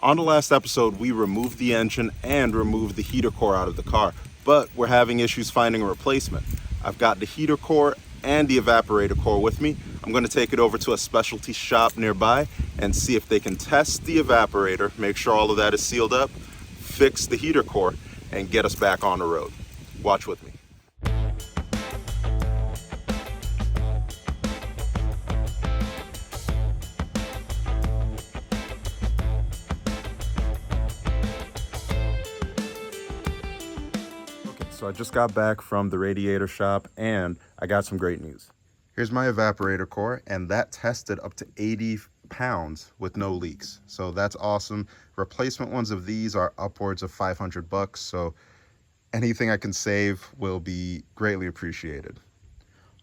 On the last episode, we removed the engine and removed the heater core out of the car, but we're having issues finding a replacement. I've got the heater core and the evaporator core with me. I'm going to take it over to a specialty shop nearby and see if they can test the evaporator, make sure all of that is sealed up, fix the heater core, and get us back on the road. Watch with me. So I just got back from the radiator shop and I got some great news. Here's my evaporator core, and that tested up to 80 pounds with no leaks. So that's awesome. Replacement ones of these are upwards of $500, so anything I can save will be greatly appreciated.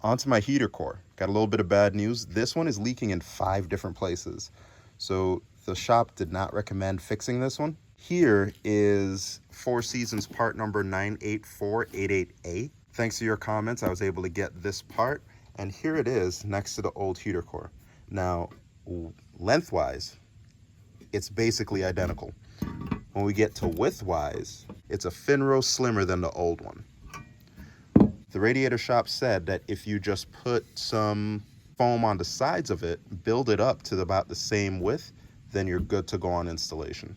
Onto my heater core. Got a little bit of bad news. This one is leaking in 5 different places. So the shop did not recommend fixing this one. Here is Four Seasons part number 98488A. Thanks to your comments, I was able to get this part, and here it is next to the old heater core. Now, lengthwise, it's basically identical. When we get to widthwise, it's a fin row slimmer than the old one. The radiator shop said that if you just put some foam on the sides of it, build it up to about the same width, then you're good to go on installation.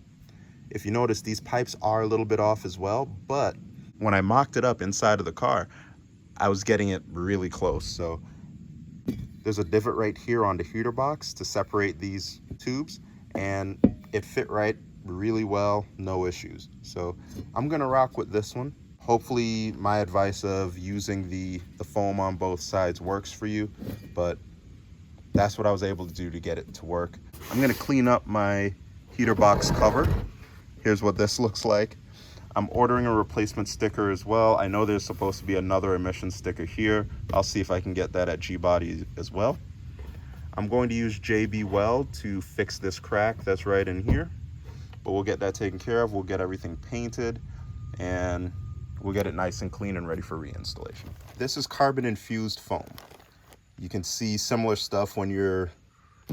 If you notice, these pipes are a little bit off as well, but when I mocked it up inside of the car, I was getting it really close. So there's a divot right here on the heater box to separate these tubes, and it fit right really well, no issues. So I'm gonna rock with this one. Hopefully my advice of using the foam on both sides works for you, but that's what I was able to do to get it to work. I'm gonna clean up my heater box cover. Here's what this looks like. I'm ordering a replacement sticker as well. I know there's supposed to be another emission sticker here. I'll see if I can get that at G-Body as well. I'm going to use JB Weld to fix this crack that's right in here, but we'll get that taken care of. We'll get everything painted and we'll get it nice and clean and ready for reinstallation. This is carbon infused foam. You can see similar stuff when you're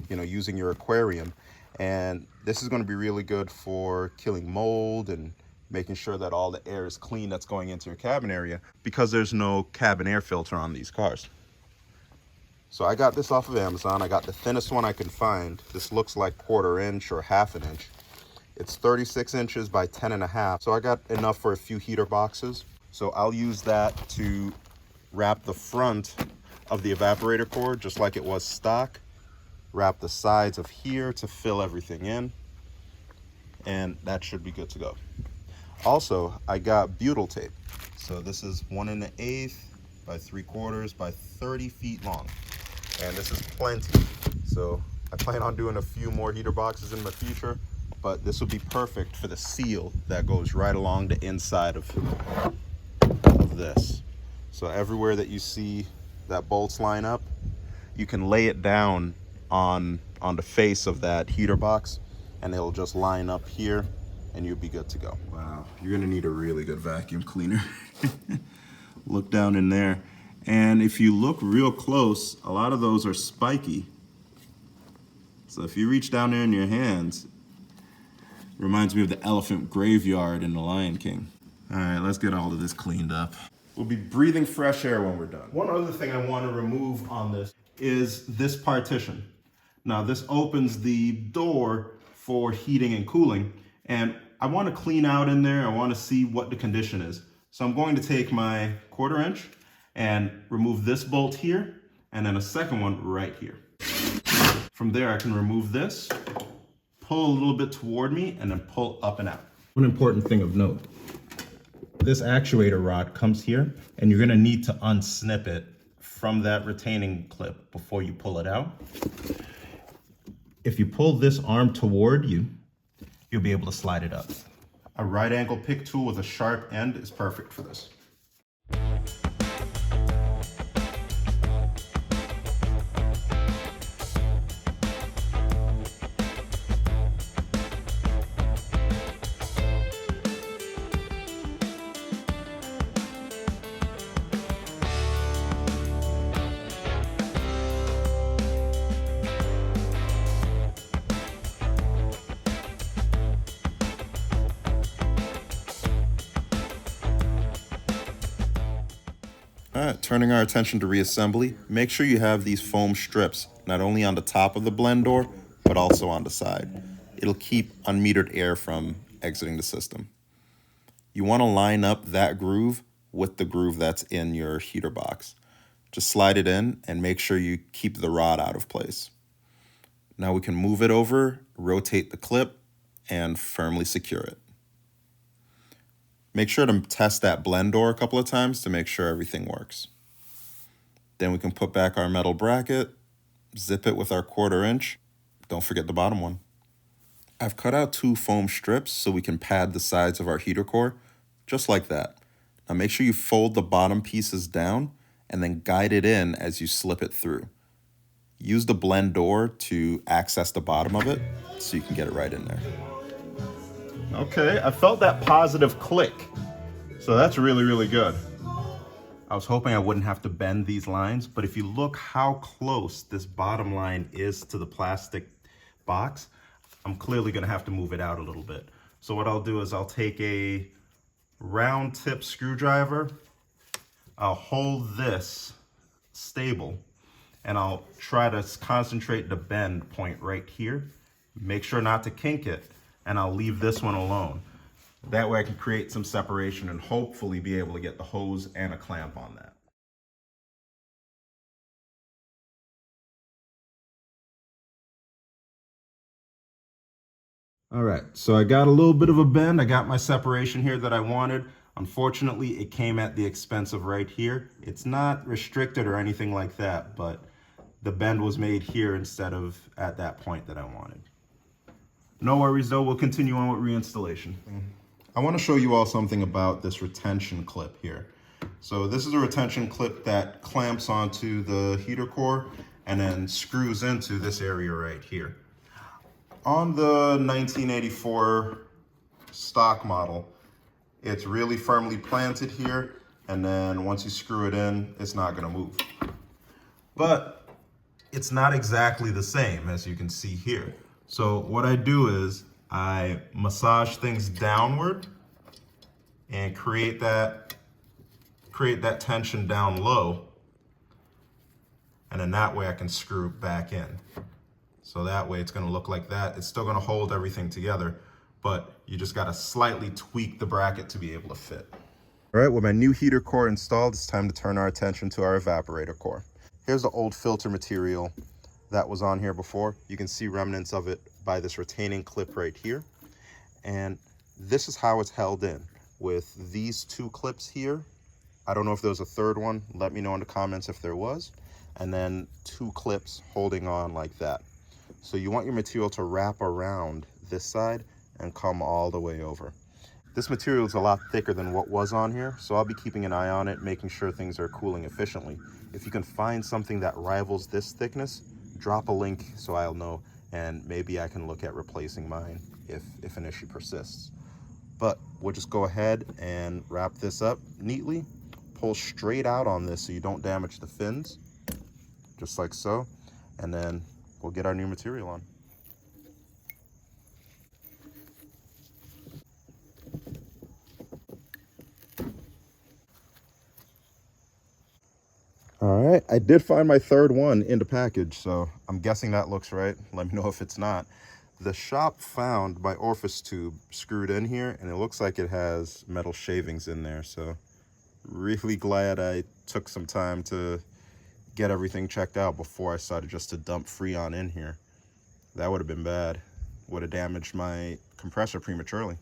using your aquarium. And this is going to be really good for killing mold and making sure that all the air is clean that's going into your cabin area, because there's no cabin air filter on these cars. So I got this off of Amazon. I got the thinnest one I could find. This looks like 1/4 inch or 1/2 inch. It's 36 inches by 10.5. So I got enough for a few heater boxes. So I'll use that to wrap the front of the evaporator core just like it was stock. Wrap the sides of here to fill everything in, and that should be good to go. Also, I got butyl tape. So this is 1 1/8 by 3/4 by 30 feet long, and this is plenty. So I plan on doing a few more heater boxes in the future, but this will be perfect for the seal that goes right along the inside of this. So everywhere that you see that bolts line up, you can lay it down on the face of that heater box, and it'll just line up here and you'll be good to go. Wow, you're gonna need a really good vacuum cleaner. Look down in there, and if you look real close, a lot of those are spiky. So if you reach down there in your hands, it reminds me of the elephant graveyard in The Lion King. All right, let's get all of this cleaned up. We'll be breathing fresh air when we're done. One other thing I want to remove on this is this partition. Now this opens the door for heating and cooling, and I want to clean out in there. I want to see what the condition is. So I'm going to take my 1/4 inch and remove this bolt here, and then a second one right here. From there I can remove this, pull a little bit toward me, and then pull up and out. One important thing of note, this actuator rod comes here, and you're going to need to unsnip it from that retaining clip before you pull it out. If you pull this arm toward you, you'll be able to slide it up. A right angle pick tool with a sharp end is perfect for this. All right, turning our attention to reassembly, make sure you have these foam strips, not only on the top of the blend door, but also on the side. It'll keep unmetered air from exiting the system. You want to line up that groove with the groove that's in your heater box. Just slide it in and make sure you keep the rod out of place. Now we can move it over, rotate the clip, and firmly secure it. Make sure to test that blend door a couple of times to make sure everything works. Then we can put back our metal bracket, zip it with our 1/4 inch. Don't forget the bottom one. I've cut out 2 foam strips so we can pad the sides of our heater core, just like that. Now make sure you fold the bottom pieces down and then guide it in as you slip it through. Use the blend door to access the bottom of it so you can get it right in there. Okay, I felt that positive click, so that's really, really good. I was hoping I wouldn't have to bend these lines, but if you look how close this bottom line is to the plastic box, I'm clearly gonna have to move it out a little bit. So what I'll do is I'll take a round tip screwdriver, I'll hold this stable, and I'll try to concentrate the bend point right here. Make sure not to kink it, and I'll leave this one alone. That way I can create some separation and hopefully be able to get the hose and a clamp on that. All right, so I got a little bit of a bend. I got my separation here that I wanted. Unfortunately, it came at the expense of right here. It's not restricted or anything like that, but the bend was made here instead of at that point that I wanted. No worries though, we'll continue on with reinstallation. I want to show you all something about this retention clip here. So this is a retention clip that clamps onto the heater core and then screws into this area right here. On the 1984 stock model, it's really firmly planted here, and then once you screw it in, it's not going to move. But it's not exactly the same, as you can see here. So what I do is I massage things downward and create that tension down low, and then that way I can screw it back in. So that way it's going to look like that. It's still going to hold everything together, but you just got to slightly tweak the bracket to be able to fit. All right, with my new heater core installed, it's time to turn our attention to our evaporator core. Here's the old filter material that was on here before. You can see remnants of it by this retaining clip right here. And this is how it's held in with these 2 clips here. I don't know if there's a third one. Let me know in the comments if there was. And then 2 clips holding on like that. So you want your material to wrap around this side and come all the way over. This material is a lot thicker than what was on here, so I'll be keeping an eye on it, making sure things are cooling efficiently. If you can find something that rivals this thickness, drop a link so I'll know, and maybe I can look at replacing mine if an issue persists. But we'll just go ahead and wrap this up neatly, pull straight out on this so you don't damage the fins, just like so, and then we'll get our new material on. All right, I did find my third one in the package, so I'm guessing that looks right. Let me know if it's not. The shop found my orifice tube screwed in here, and it looks like it has metal shavings in there, so really glad I took some time to get everything checked out before I started just to dump Freon in here. That would have been bad. Would have damaged my compressor prematurely.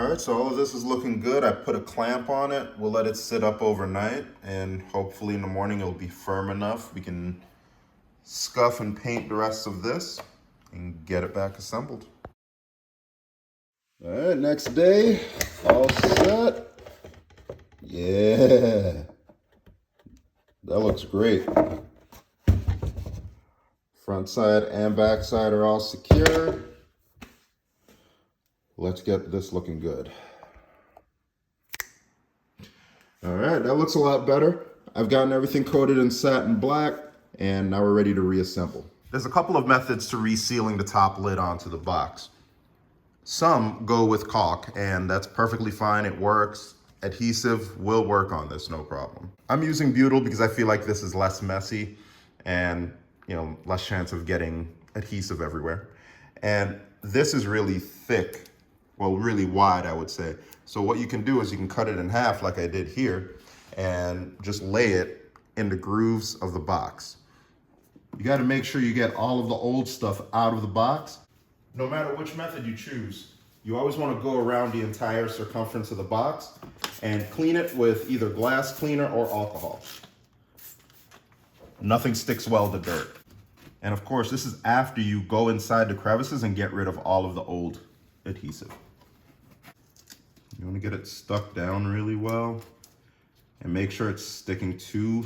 All right, so all of this is looking good. I put a clamp on it. We'll let it sit up overnight, and hopefully in the morning it'll be firm enough. We can scuff and paint the rest of this and get it back assembled. All right, next day, all set. Yeah, that looks great. Front side and back side are all secure. Let's get this looking good. All right, that looks a lot better. I've gotten everything coated in satin black, and now we're ready to reassemble. There's a couple of methods to resealing the top lid onto the box. Some go with caulk, and that's perfectly fine. It works. Adhesive will work on this, no problem. I'm using butyl because I feel like this is less messy and, you know, less chance of getting adhesive everywhere. And this is really thick, well, really wide, I would say. So what you can do is you can cut it in half like I did here and just lay it in the grooves of the box. You got to make sure you get all of the old stuff out of the box. No matter which method you choose, you always want to go around the entire circumference of the box and clean it with either glass cleaner or alcohol. Nothing sticks well to dirt. And of course, this is after you go inside the crevices and get rid of all of the old adhesive. You want to get it stuck down really well and make sure it's sticking to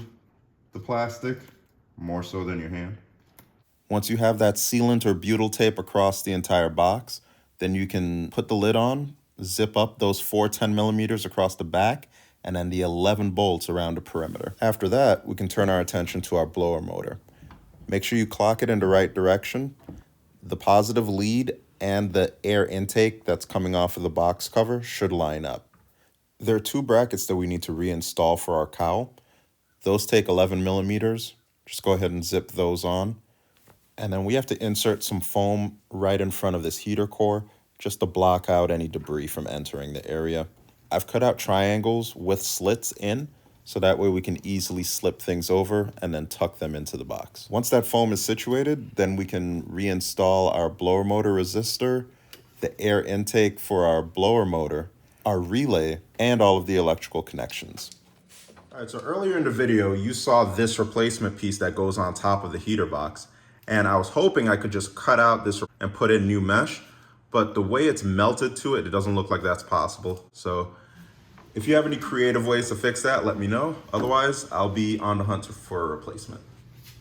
the plastic more so than your hand. Once you have that sealant or butyl tape across the entire box, then you can put the lid on, zip up those 4 10mm across the back, and then the 11 bolts around the perimeter. After that, we can turn our attention to our blower motor. Make sure you clock it in the right direction. The positive lead and the air intake that's coming off of the box cover should line up. There are 2 brackets that we need to reinstall for our cowl. Those take 11mm. Just go ahead and zip those on. And then we have to insert some foam right in front of this heater core just to block out any debris from entering the area. I've cut out triangles with slits in, so that way we can easily slip things over and then tuck them into the box. Once that foam is situated, then we can reinstall our blower motor resistor, the air intake for our blower motor, our relay, and all of the electrical connections. All right, so earlier in the video, you saw this replacement piece that goes on top of the heater box. And I was hoping I could just cut out this and put in new mesh, but the way it's melted to it, it doesn't look like that's possible. So if you have any creative ways to fix that, let me know. Otherwise, I'll be on the hunt for a replacement.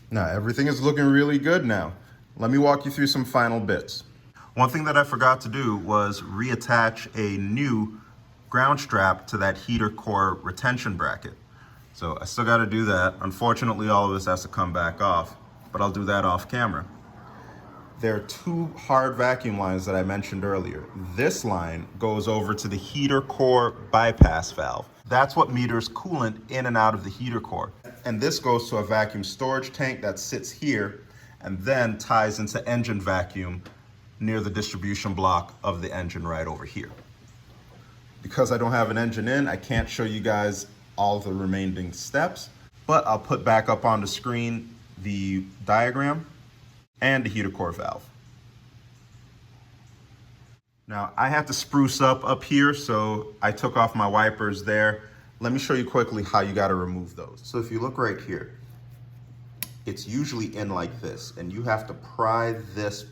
Now, everything is looking really good now. Let me walk you through some final bits. One thing that I forgot to do was reattach a new ground strap to that heater core retention bracket. So I still got to do that. Unfortunately, all of this has to come back off, but I'll do that off camera. There are 2 hard vacuum lines that I mentioned earlier. This line goes over to the heater core bypass valve. That's what meters coolant in and out of the heater core. And this goes to a vacuum storage tank that sits here and then ties into engine vacuum near the distribution block of the engine right over here. Because I don't have an engine in, I can't show you guys all the remaining steps, but I'll put back up on the screen the diagram and the heater core valve. Now I have to spruce up here, so I took off my wipers there. Let me show you quickly how you got to remove those. So if you look right here, it's usually in like this, and you have to pry this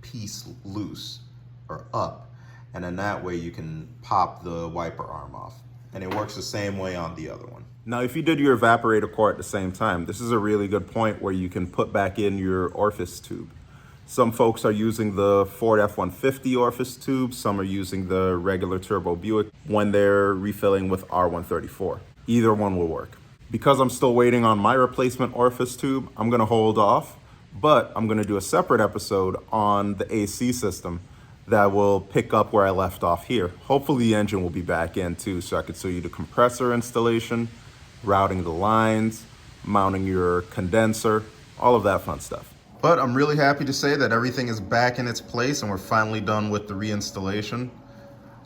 piece loose or up, and then that way you can pop the wiper arm off. And it works the same way on the other one. Now, if you did your evaporator core at the same time, this is a really good point where you can put back in your orifice tube. Some folks are using the Ford F-150 orifice tube. Some are using the regular turbo Buick when they're refilling with R134. Either one will work. Because I'm still waiting on my replacement orifice tube, I'm gonna hold off, but I'm gonna do a separate episode on the AC system that will pick up where I left off here. Hopefully the engine will be back in too, so I could show you the compressor installation, routing the lines, mounting your condenser, all of that fun stuff. But I'm really happy to say that everything is back in its place and we're finally done with the reinstallation.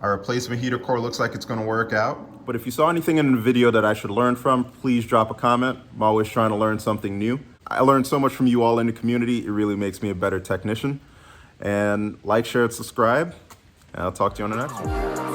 Our replacement heater core looks like it's gonna work out. But if you saw anything in the video that I should learn from, please drop a comment. I'm always trying to learn something new. I learned so much from you all in the community. It really makes me a better technician. And like, share, and subscribe. And I'll talk to you on the next one.